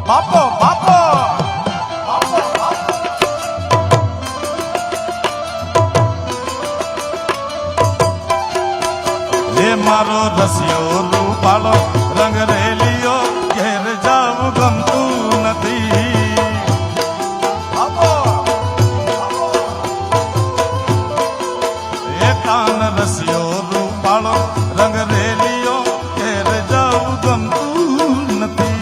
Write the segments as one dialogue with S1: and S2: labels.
S1: બાપો બાપો હે મારો રસિયો રૂપાળો રંગ રેલિયો ઘેર જાવું ગમતું નથી એ કાન રસિયો રૂપાળો રંગ રેલિયો ઘેર જાવું ગમતું નથી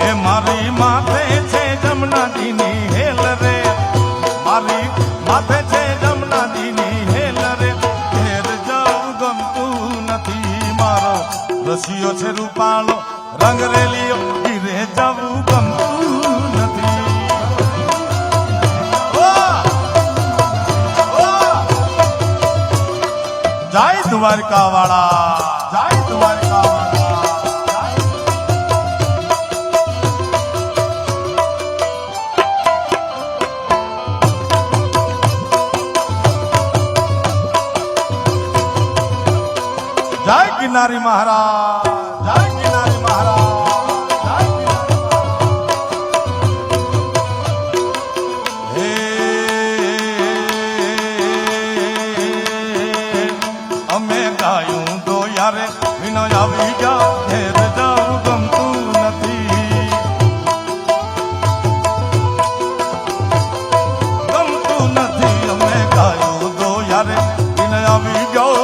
S1: એ મારી માથે છે જમનાજીની હેલ રે મારી માથે છે જમનાજીની હેલ રે ઘેર જાવું ગમતું નથી મારો રસિયો છે રૂપાળો રંગ રેલિયો ઘેરે જાવું ગમતું નથી જય દ્વારકા વાળા જય દ્વારકા વાળા જય કિનારી મહારાજ જય કિનારી મહારાજ હે અમે ગાયું તો યારે વિનો આવી ગયા ઘેર જાવું ગમતું નથી ગમતું નથી અમે ગાયું તો યારે વિનો આવી ગયો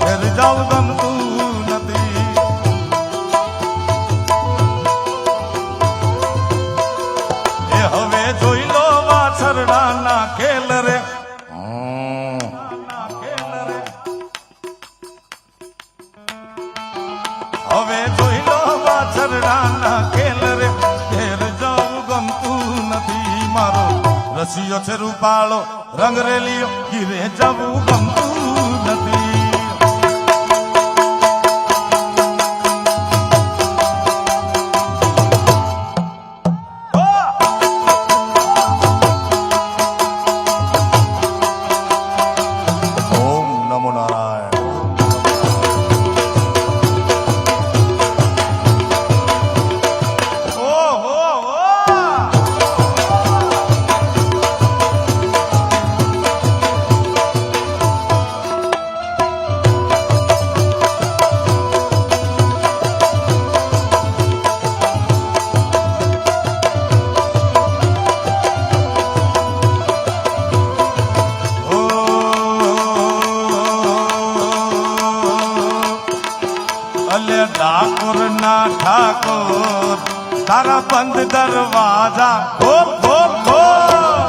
S1: ઘેર જાવું ગમતું નથી એ હવે જોઈ લો વાછરડાના ખેલ રે હવે જોઈ લો વાછરડાના ખેલ રે ઘેર જાવું ગમતું નથી મારો રસિયો છે રૂપાળો રંગ રેલિયો ઘીરે જાવું ગમતું નથી ઓમ નમો નારાયણ ઠાકોર ના ઠાકોર તારા બંધ દરવાજા ખોલ ખોલ ખોલ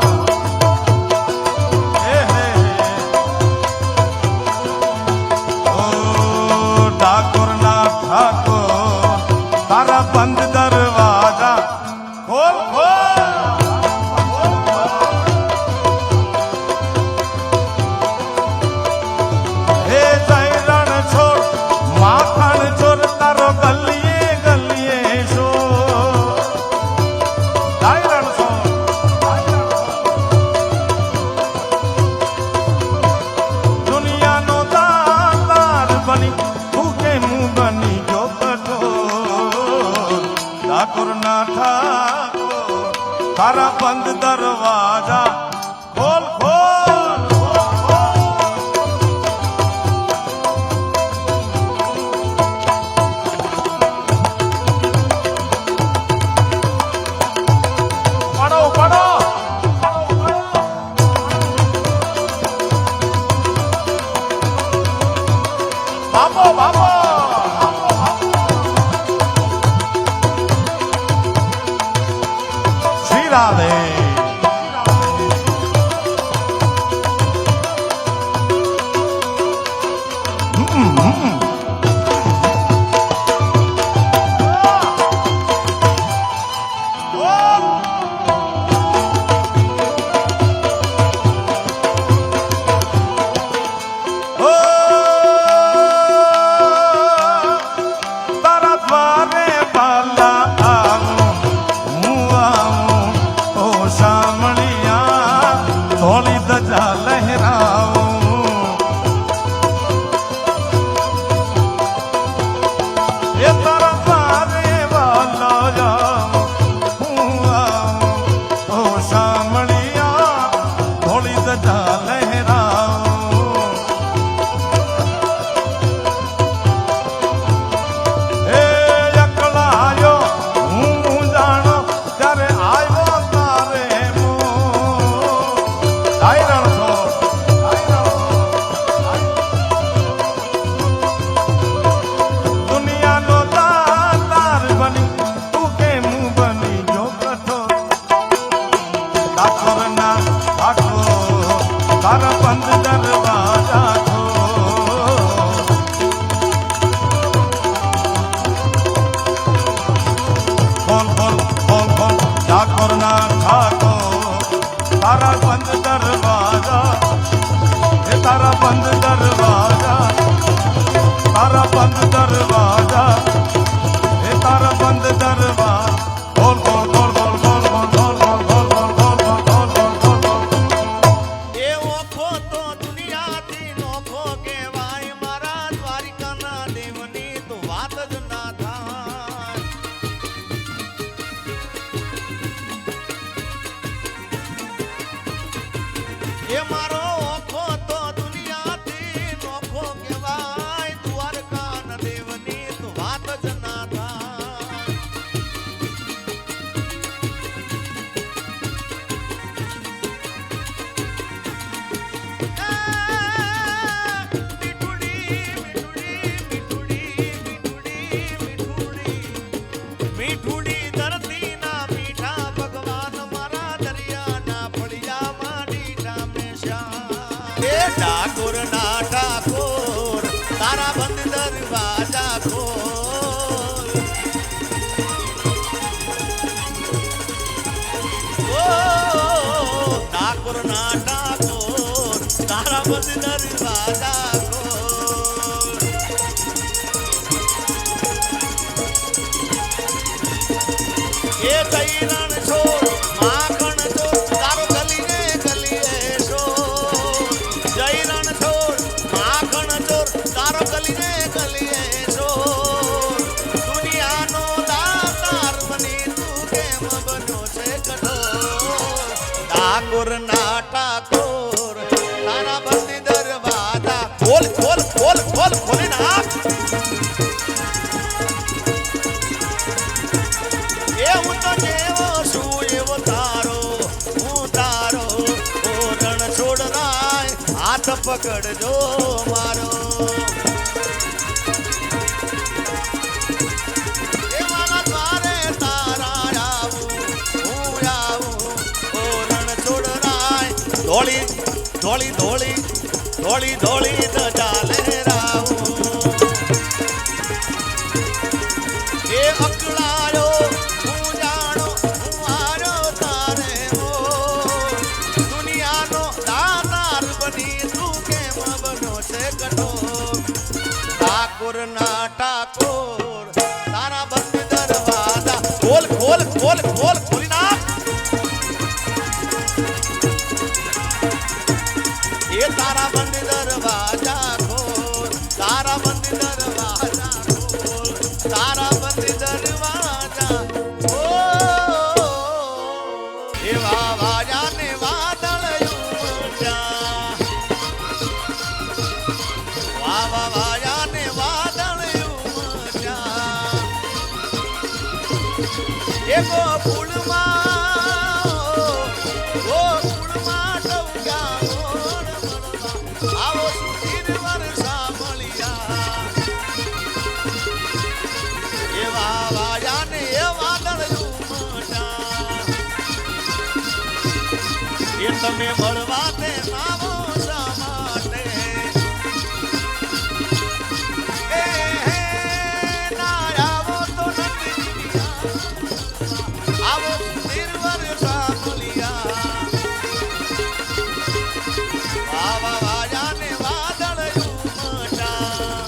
S1: ઓ ઠાકોર ના ઠાકોર તારા બંધ દરવાજા ખોલ ખોલ હે જયરણ છોડ માખણ છોડ તારો ગલીએ ગલીએ છો જયરણ છોડ દુનિયાનો દાતાર બની ભૂખે મું બની જો કઠોર ઠાકોર ના ઠાકોર તારા બંધ દરવાજા ખોલ ખોલ પાડો પાડો બાપો બાપો શ્રી રાધે બંધ દરવાજા ખોલ ખોલ ખોલ ખોલ ઠાકોરના ઠાકોર તારા બંધ દરવાજા એ તારા બંધ દરવાજા તારા બંધ દરવાજા એ તારા બંધ દરવાજા ખોલ ખોલ ખોલ ખોલ ખોલ ખોલ ખોલ ખોલ ખોલ ખોલ ખોલ ખોલ ખોલ ખોલ
S2: એ ઓખો તો દુનિયાથી નોખો કહેવાય મારા દ્વારિકાના દેવની તો વાત જ ના થાય એ મારો ઓખો તો દુનિયાથી નોખો કહેવાય દ્વારકાના દેવની તો વાત જ ના થાય મીઠુડી ધરતીના મીઠા ભગવાન મારા દરિયાના ફળિયામાં ડીઠા મેશા એ ઠાકોર ના ઠાકોર તારા બંધ દરવાજા ખોલ ઓ ઠાકોર ના ઠાકોર તારા બંધ દરવાજા ખોલ એ કૈરણ છોડ માખણ છોડ તારો ગલીને ગલીએ છોડ જૈરણ છોડ માખણ છોડ તારો ગલીને ગલીએ છોડ દુનિયાનો દાતાર બની તું કેમ બન્યો છે કઠોર ઠાકોર ના ઠાકોર તારા બંધ દરવાજા ખોલ ખોલ ખોલ ખોલ ખોલી નાખ એ હું તો જેવો છું એવો તારો હું તારો ઓરણ છોડનાય હાથ પકડજો મારો એ મારા દ્વારે તારા આવું હું આવું ઓરણ છોડનાય ધોળી ધોળી ધોળી ધોળી ધોળી તો ચાલે રાવું એ અકળાયો હું જાણો હું આરો તારે હો દુનિયાનો દાતાર બની તું કેમ બન્યો છે કઠોર ઠાકોર ના ઠાકોર તારા બંધ દરવાજા ખોલ ખોલ ખોલ ખોલ ખોલી નાખ એ તારા બંધ દરવાજા ખોલ તારા બંધ દરવાજા ખોલ તારા બંધ દરવાજા ઓ એવા વાજાને વાદળ ઉમટ્યા વાવા વાજાને વાદળ ઉમટ્યા એકો ફૂલમાં ટવક્યા મોર મણમાં આવો સુધીર વરસા મળ્યા એવા વાજાને એ વાદળ ઉમટ્યા એ તમે મળવા તે નામો શા માટે એ હે ના આવો તો નથી આવો સુધીર વરસા મળ્યા વાવા વાજાને વાદળ ઉમટ્યા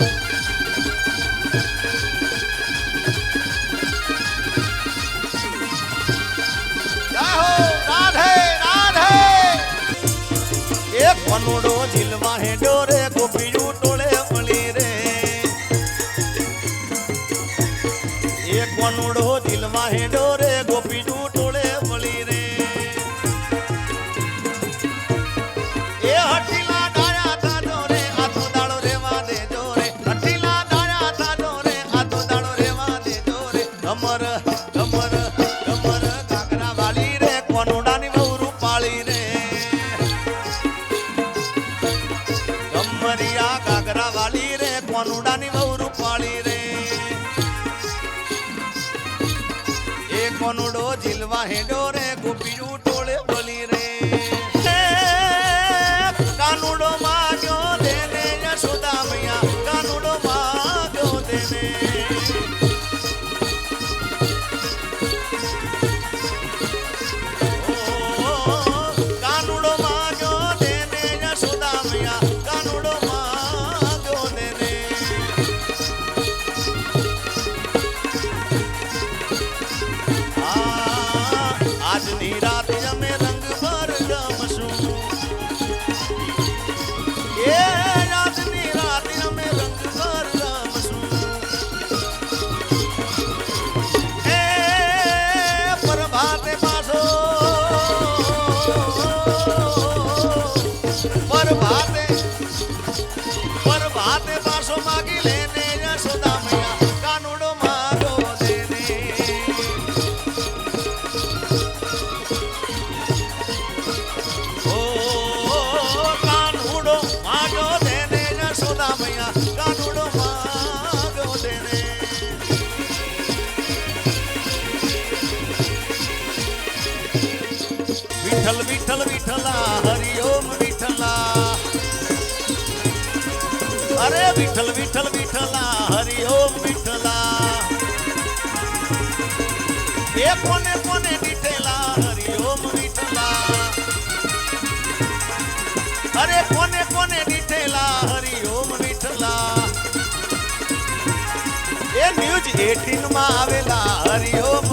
S2: કોનુડો ઝીલવા હેડો રે ગોપીયું ટોળે મળી રે એ કોનુડો ઝીલવા હેડો રે ગોપીયું ટોળે મળી રે એ હઠીલા ડાયા થાજો રે આતો દાડો રેવા દેજો રે હઠીલા ડાયા થાજો રે આતો દાડો રેવા દેજો રે અમર અમર અમર કાકરા વાલી રે કોનુડાની બહુ રૂપાળી રે ગમરિયા કાગરા વાલી રે કોનુડાની બહુ રૂપાળી રે એ કોનુડો ઝીલવા હેડો રે ગોપીયું ટોળે બોલી રે કાનુડો ભાતે પાછો માગી લેને યશોદા મૈયા કાનુડો માગો દેને ઓ કાનુડો માગો દેને યશોદા મૈયા કાનુડો માગો દેને વિઠ્ઠલ વિઠ્ઠલ વિઠ્ઠલા હરિ ઓમ વિઠ્ઠલા અરે વિઠ્ઠલ વિઠ્ઠલ વિઠ્ઠલા હરિ ઓમ વિઠ્ઠલા એ કોને કોને દીઠેલા હરિ ઓમ વિઠ્ઠલા અરે કોને કોને દીઠેલા હરિ ઓમ વિઠ્ઠલા એ ન્યૂઝ 18 માં આવેલા હરિ ઓમ